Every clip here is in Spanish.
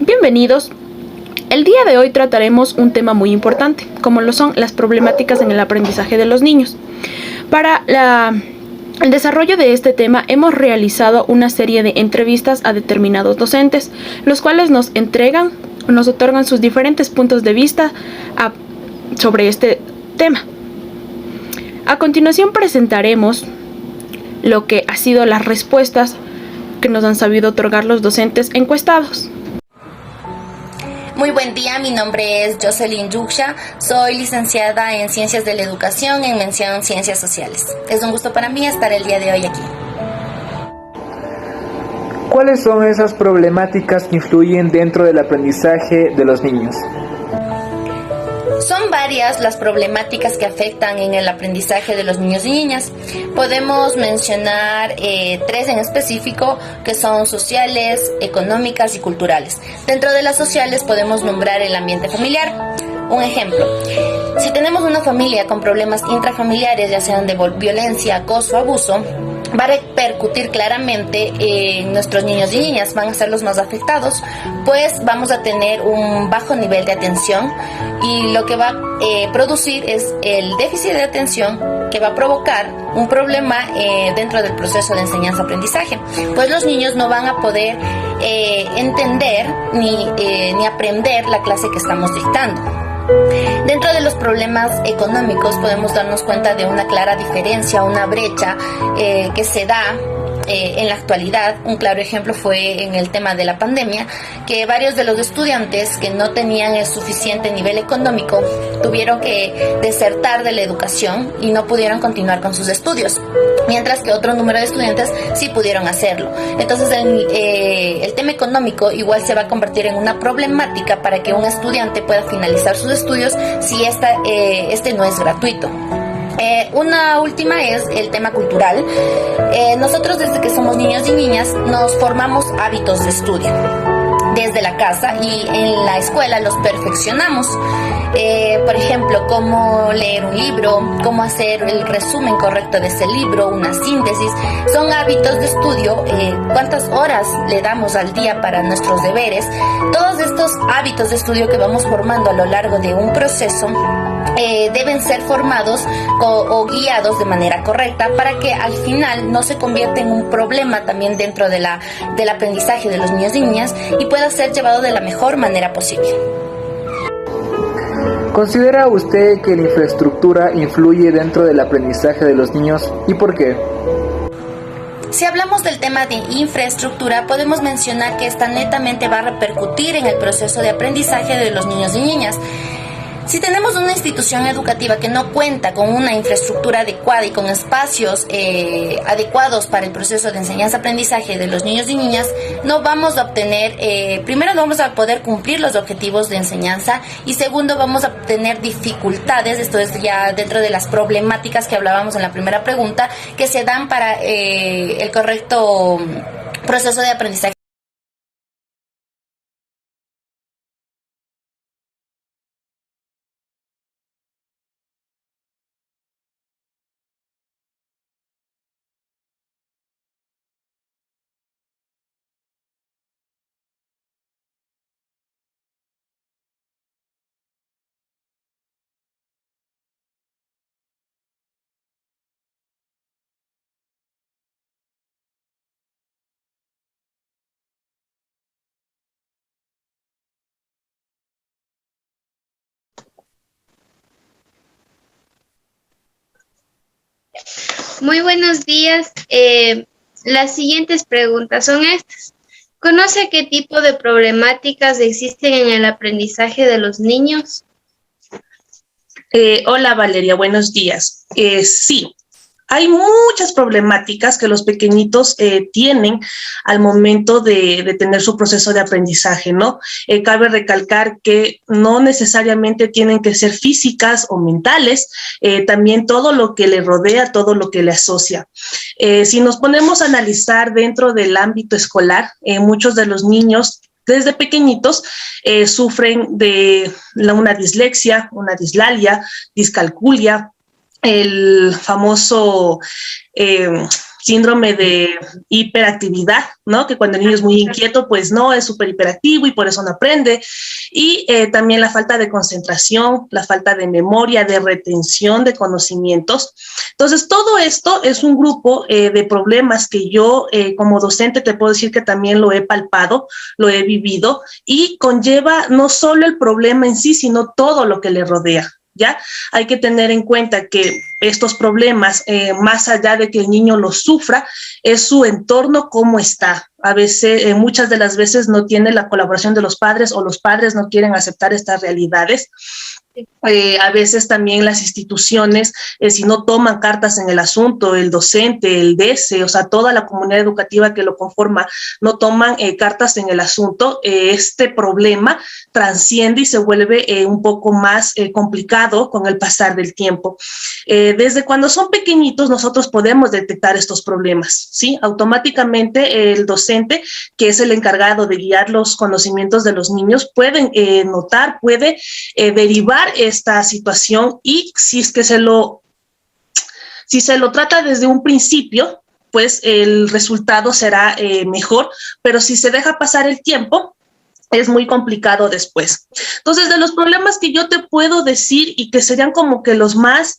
Bienvenidos. El día de hoy trataremos un tema muy importante, como lo son las problemáticas en el aprendizaje de los niños. Para el desarrollo de este tema hemos realizado una serie de entrevistas a determinados docentes, los cuales nos otorgan sus diferentes puntos de vista sobre este tema. A continuación presentaremos lo que han sido las respuestas que nos han sabido otorgar los docentes encuestados. Muy buen día, mi nombre es Jocelyn Yuksha, soy licenciada en Ciencias de la Educación en mención Ciencias Sociales. Es un gusto para mí estar el día de hoy aquí. ¿Cuáles son esas problemáticas que influyen dentro del aprendizaje de los niños? Son varias las problemáticas que afectan en el aprendizaje de los niños y niñas. Podemos mencionar tres en específico, que son sociales, económicas y culturales. Dentro de las sociales podemos nombrar el ambiente familiar. Un ejemplo, si tenemos una familia con problemas intrafamiliares, ya sean de violencia, acoso, abuso, va a repercutir claramente en nuestros niños y niñas, van a ser los más afectados, pues vamos a tener un bajo nivel de atención y lo que va a producir es el déficit de atención, que va a provocar un problema dentro del proceso de enseñanza-aprendizaje, pues los niños no van a poder entender ni aprender la clase que estamos dictando. Dentro de los problemas económicos podemos darnos cuenta de una clara diferencia, una brecha que se da en la actualidad. Un claro ejemplo fue en el tema de la pandemia, que varios de los estudiantes que no tenían el suficiente nivel económico tuvieron que desertar de la educación y no pudieron continuar con sus estudios, mientras que otro número de estudiantes sí pudieron hacerlo. Entonces el tema económico igual se va a convertir en una problemática para que un estudiante pueda finalizar sus estudios si este no es gratuito. Una última es el tema cultural. Nosotros desde que somos niños y niñas nos formamos hábitos de estudio desde la casa y en la escuela los perfeccionamos. Por ejemplo, cómo leer un libro, cómo hacer el resumen correcto de ese libro, una síntesis. Son hábitos de estudio, cuántas horas le damos al día para nuestros deberes. Todos estos hábitos de estudio que vamos formando a lo largo de un proceso deben ser formados o guiados de manera correcta para que al final no se convierta en un problema también dentro del aprendizaje de los niños y niñas y pueda ser llevado de la mejor manera posible. ¿Considera usted que la infraestructura influye dentro del aprendizaje de los niños y por qué? Si hablamos del tema de infraestructura, podemos mencionar que esta netamente va a repercutir en el proceso de aprendizaje de los niños y niñas. Si tenemos una institución educativa que no cuenta con una infraestructura adecuada y con espacios adecuados para el proceso de enseñanza-aprendizaje de los niños y niñas, no vamos a obtener, primero no vamos a poder cumplir los objetivos de enseñanza y segundo vamos a tener dificultades, esto es ya dentro de las problemáticas que hablábamos en la primera pregunta, que se dan para el correcto proceso de aprendizaje. Muy buenos días. Las siguientes preguntas son estas. ¿Conoce qué tipo de problemáticas existen en el aprendizaje de los niños? Hola Valeria, buenos días. Sí, hay muchas problemáticas que los pequeñitos tienen al momento de tener su proceso de aprendizaje, ¿no? Cabe recalcar que no necesariamente tienen que ser físicas o mentales, también todo lo que le rodea, todo lo que le asocia. Si nos ponemos a analizar dentro del ámbito escolar, muchos de los niños desde pequeñitos sufren de una dislexia, una dislalia, discalculia, el famoso síndrome de hiperactividad, ¿no? Que cuando el niño es muy inquieto, pues no, es súper hiperactivo y por eso no aprende. Y también la falta de concentración, la falta de memoria, de retención de conocimientos. Entonces, todo esto es un grupo de problemas que yo como docente te puedo decir que también lo he palpado, lo he vivido y conlleva no solo el problema en sí, sino todo lo que le rodea. ¿Ya? Hay que tener en cuenta que estos problemas, más allá de que el niño los sufra, es su entorno cómo está. A veces, muchas de las veces no tiene la colaboración de los padres o los padres no quieren aceptar estas realidades. A veces también las instituciones, si no toman cartas en el asunto, el docente, el DESE, o sea, toda la comunidad educativa que lo conforma, no toman cartas en el asunto, este problema transciende y se vuelve un poco más complicado con el pasar del tiempo. Desde cuando son pequeñitos nosotros podemos detectar estos problemas, ¿sí? Automáticamente el docente, que es el encargado de guiar los conocimientos de los niños, puede notar, puede derivar esta situación y si es que se lo trata desde un principio, pues el resultado será mejor, pero si se deja pasar el tiempo, es muy complicado después. Entonces, de los problemas que yo te puedo decir y que serían como que los más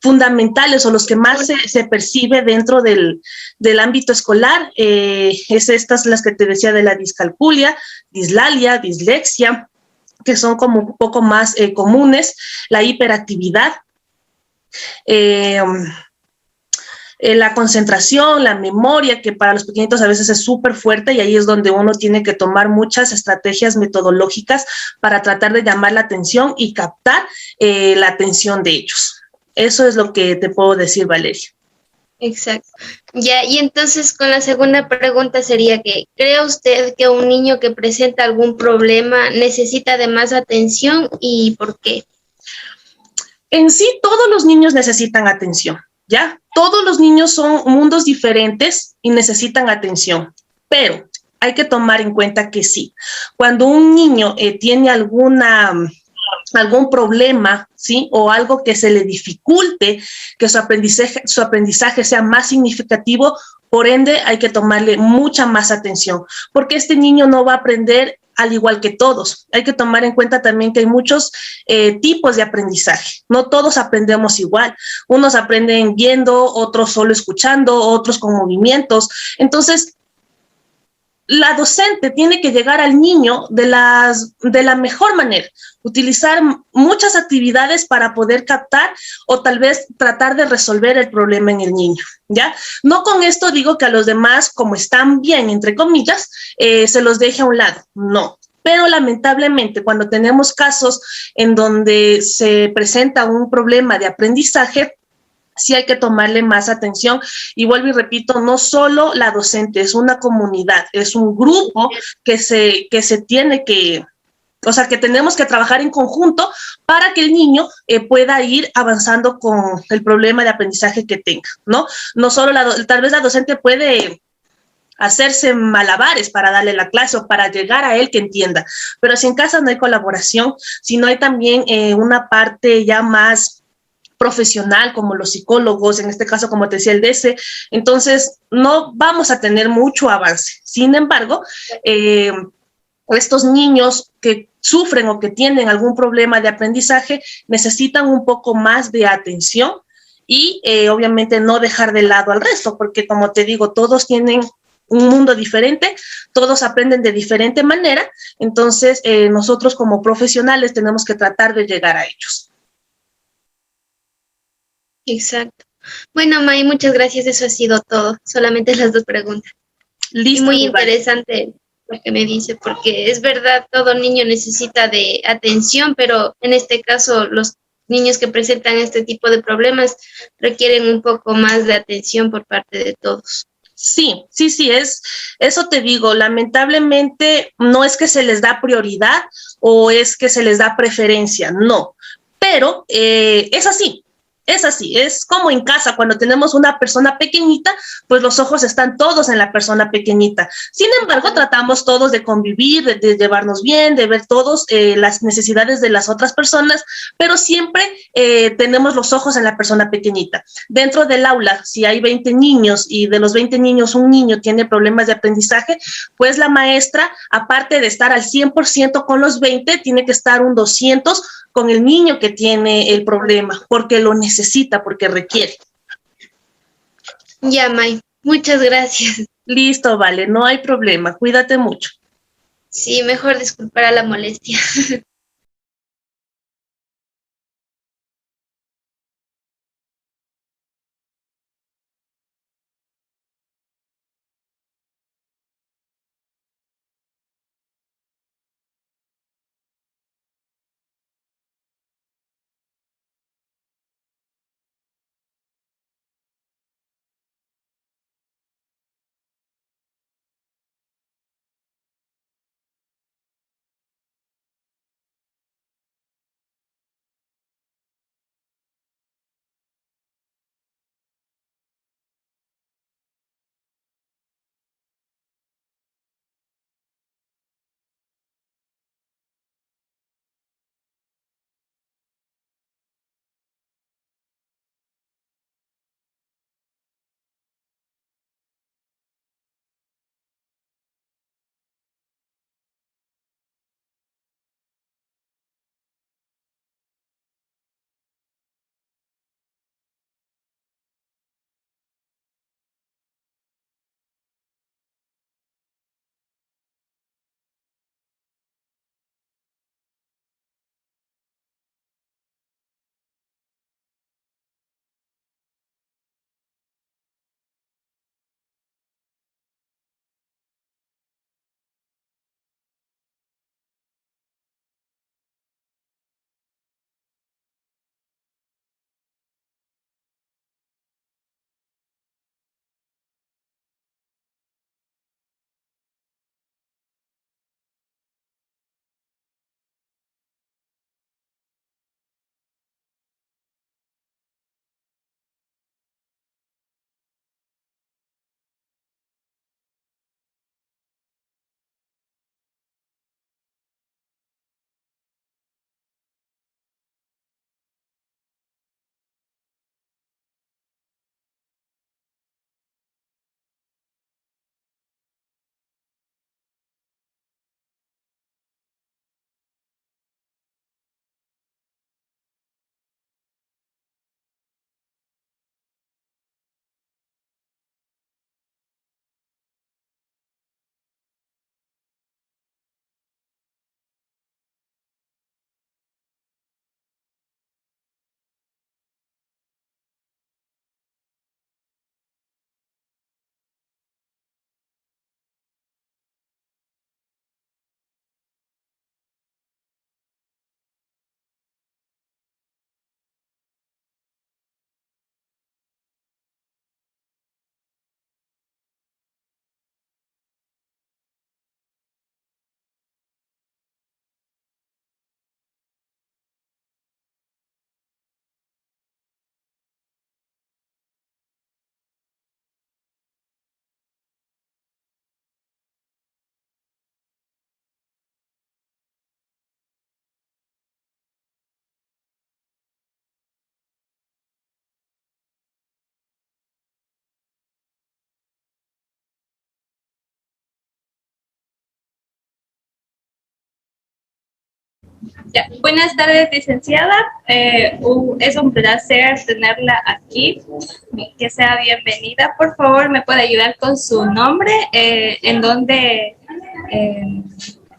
fundamentales o los que más se percibe dentro del ámbito escolar, es estas las que te decía de la discalculia, dislalia, dislexia, que son como un poco más comunes, la hiperactividad, la concentración, la memoria, que para los pequeñitos a veces es súper fuerte y ahí es donde uno tiene que tomar muchas estrategias metodológicas para tratar de llamar la atención y captar la atención de ellos. Eso es lo que te puedo decir, Valeria. Exacto. Ya, y entonces con la segunda pregunta sería que, ¿cree usted que un niño que presenta algún problema necesita de más atención y por qué? En sí, todos los niños necesitan atención, ¿ya? Todos los niños son mundos diferentes y necesitan atención, pero hay que tomar en cuenta que sí, cuando un niño tiene algún problema, ¿sí? O algo que se le dificulte, que su aprendizaje sea más significativo, por ende hay que tomarle mucha más atención, porque este niño no va a aprender al igual que todos. Hay que tomar en cuenta también que hay muchos tipos de aprendizaje. No todos aprendemos igual. Unos aprenden viendo, otros solo escuchando, otros con movimientos. Entonces, la docente tiene que llegar al niño de la mejor manera, utilizar muchas actividades para poder captar o tal vez tratar de resolver el problema en el niño, ¿ya? No con esto digo que a los demás, como están bien, entre comillas, se los deje a un lado, no. Pero lamentablemente cuando tenemos casos en donde se presenta un problema de aprendizaje, sí hay que tomarle más atención y vuelvo y repito, no solo la docente, es una comunidad, es un grupo que se tiene que, o sea, que tenemos que trabajar en conjunto para que el niño pueda ir avanzando con el problema de aprendizaje que tenga, ¿no? No solo tal vez la docente puede hacerse malabares para darle la clase o para llegar a él que entienda, pero si en casa no hay colaboración, si no hay también una parte ya más profesional como los psicólogos, en este caso como te decía el DESE, entonces no vamos a tener mucho avance. Sin embargo, estos niños que sufren o que tienen algún problema de aprendizaje necesitan un poco más de atención y obviamente no dejar de lado al resto, porque como te digo, todos tienen un mundo diferente, todos aprenden de diferente manera, entonces nosotros como profesionales tenemos que tratar de llegar a ellos. Exacto. Bueno, May, muchas gracias. Eso ha sido todo. Solamente las dos preguntas. Listo, y muy interesante lo que me dice, porque es verdad, todo niño necesita de atención, pero en este caso los niños que presentan este tipo de problemas requieren un poco más de atención por parte de todos. Sí, eso te digo, lamentablemente no es que se les da prioridad o es que se les da preferencia, no, pero es así. Es así, es como en casa, cuando tenemos una persona pequeñita, pues los ojos están todos en la persona pequeñita. Sin embargo, tratamos todos de convivir, de llevarnos bien, de ver todos las necesidades de las otras personas, pero siempre tenemos los ojos en la persona pequeñita. Dentro del aula, si hay 20 niños y de los 20 niños un niño tiene problemas de aprendizaje, pues la maestra, aparte de estar al 100% con los 20, tiene que estar un 200 con el niño que tiene el problema, porque lo necesita, porque requiere. Ya, May, muchas gracias. Listo, vale, no hay problema, cuídate mucho. Sí, mejor disculpar a la molestia. Ya. Buenas tardes, licenciada. Es un placer tenerla aquí. Que sea bienvenida. Por favor, ¿me puede ayudar con su nombre? ¿En dónde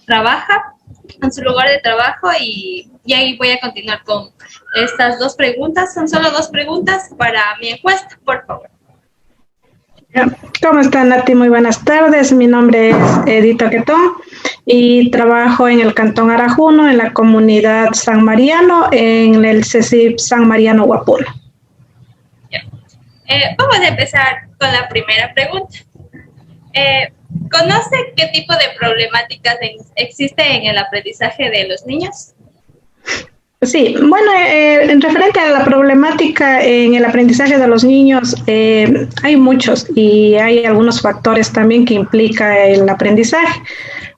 trabaja? En su lugar de trabajo. Y ahí voy a continuar con estas dos preguntas. Son solo dos preguntas para mi encuesta, por favor. ¿Cómo están, Nati? Muy buenas tardes. Mi nombre es Edith Oquetón y trabajo en el Cantón Arajuno, en la comunidad San Mariano, en el CECIP San Mariano Huapuno. Vamos a empezar con la primera pregunta. ¿Conoce qué tipo de problemáticas existe en el aprendizaje de los niños? Sí, bueno, en referente a la problemática en el aprendizaje de los niños, hay muchos y hay algunos factores también que implica el aprendizaje.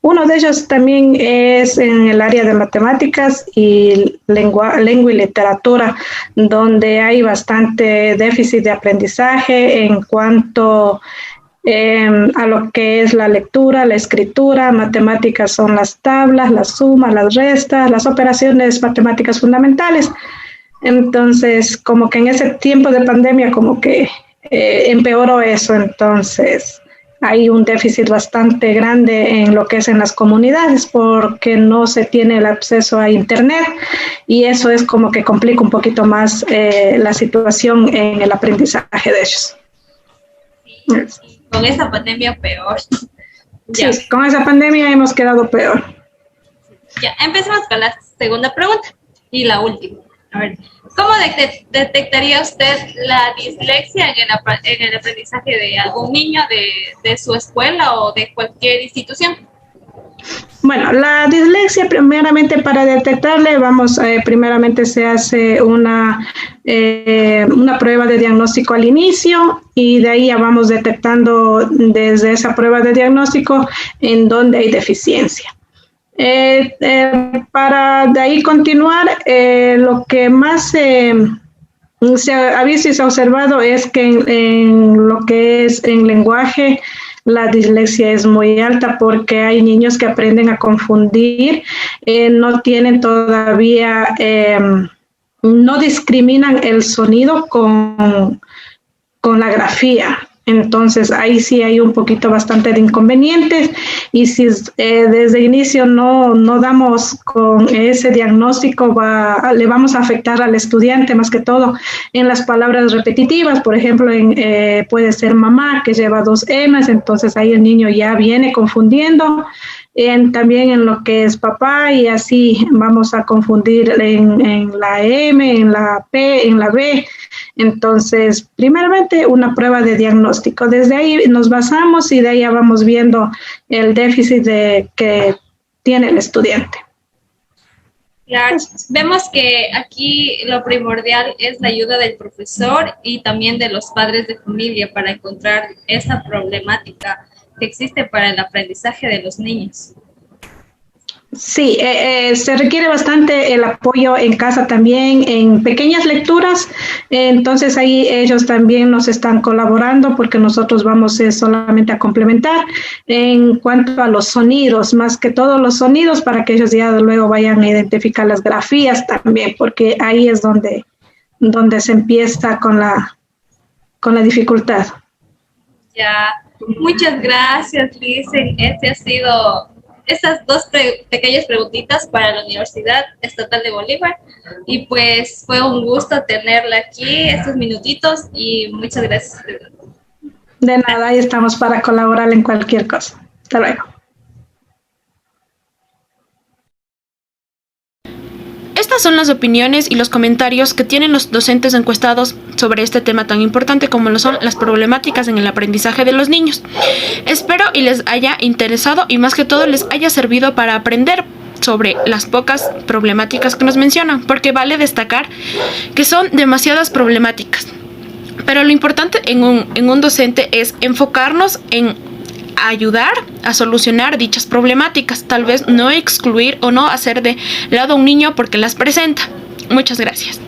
Uno de ellos también es en el área de matemáticas y lengua y literatura, donde hay bastante déficit de aprendizaje en cuanto a lo que es la lectura, la escritura. Matemáticas son las tablas, las sumas, las restas, las operaciones matemáticas fundamentales. Entonces, como que en ese tiempo de pandemia, como que empeoró eso. Entonces, hay un déficit bastante grande en lo que es en las comunidades porque no se tiene el acceso a Internet y eso es como que complica un poquito más la situación en el aprendizaje de ellos. Sí, con esta pandemia peor. Ya. Sí, con esa pandemia hemos quedado peor. Ya, empecemos con la segunda pregunta y la última. A ver, ¿cómo detectaría usted la dislexia en el aprendizaje de algún niño de su escuela o de cualquier institución? Bueno, la dislexia, primeramente para detectarle, primeramente se hace una prueba de diagnóstico al inicio y de ahí ya vamos detectando desde esa prueba de diagnóstico en dónde hay deficiencia. Para de ahí continuar, lo que más se ha visto y se ha observado es que en lo que es en lenguaje, la dislexia es muy alta porque hay niños que aprenden a confundir, no tienen todavía, no discriminan el sonido con la grafía. Entonces, ahí sí hay un poquito bastante de inconvenientes y si desde el inicio no damos con ese diagnóstico, le vamos a afectar al estudiante más que todo en las palabras repetitivas. Por ejemplo, puede ser mamá, que lleva 2 M's, entonces ahí el niño ya viene confundiendo. También en lo que es papá y así vamos a confundir en la M, en la P, en la B. Entonces, primeramente una prueba de diagnóstico. Desde ahí nos basamos y de ahí ya vamos viendo el déficit que tiene el estudiante. Claro, vemos que aquí lo primordial es la ayuda del profesor y también de los padres de familia para encontrar esta problemática que existe para el aprendizaje de los niños. Sí, se requiere bastante el apoyo en casa también, en pequeñas lecturas, entonces ahí ellos también nos están colaborando porque nosotros vamos solamente a complementar en cuanto a los sonidos, más que todos los sonidos para que ellos ya luego vayan a identificar las grafías también, porque ahí es donde se empieza con la dificultad. Ya, muchas gracias, Lizeth. Estas 2 pequeñas preguntitas para la Universidad Estatal de Bolívar y pues fue un gusto tenerla aquí estos minutitos y muchas gracias. De nada, ahí estamos para colaborar en cualquier cosa. Hasta luego. Estas son las opiniones y los comentarios que tienen los docentes encuestados sobre este tema tan importante como lo son las problemáticas en el aprendizaje de los niños. Espero y les haya interesado y más que todo les haya servido para aprender sobre las pocas problemáticas que nos mencionan, porque vale destacar que son demasiadas problemáticas. Pero lo importante en un docente es enfocarnos en ayudar a solucionar dichas problemáticas, tal vez no excluir o no hacer de lado a un niño porque las presenta. Muchas gracias.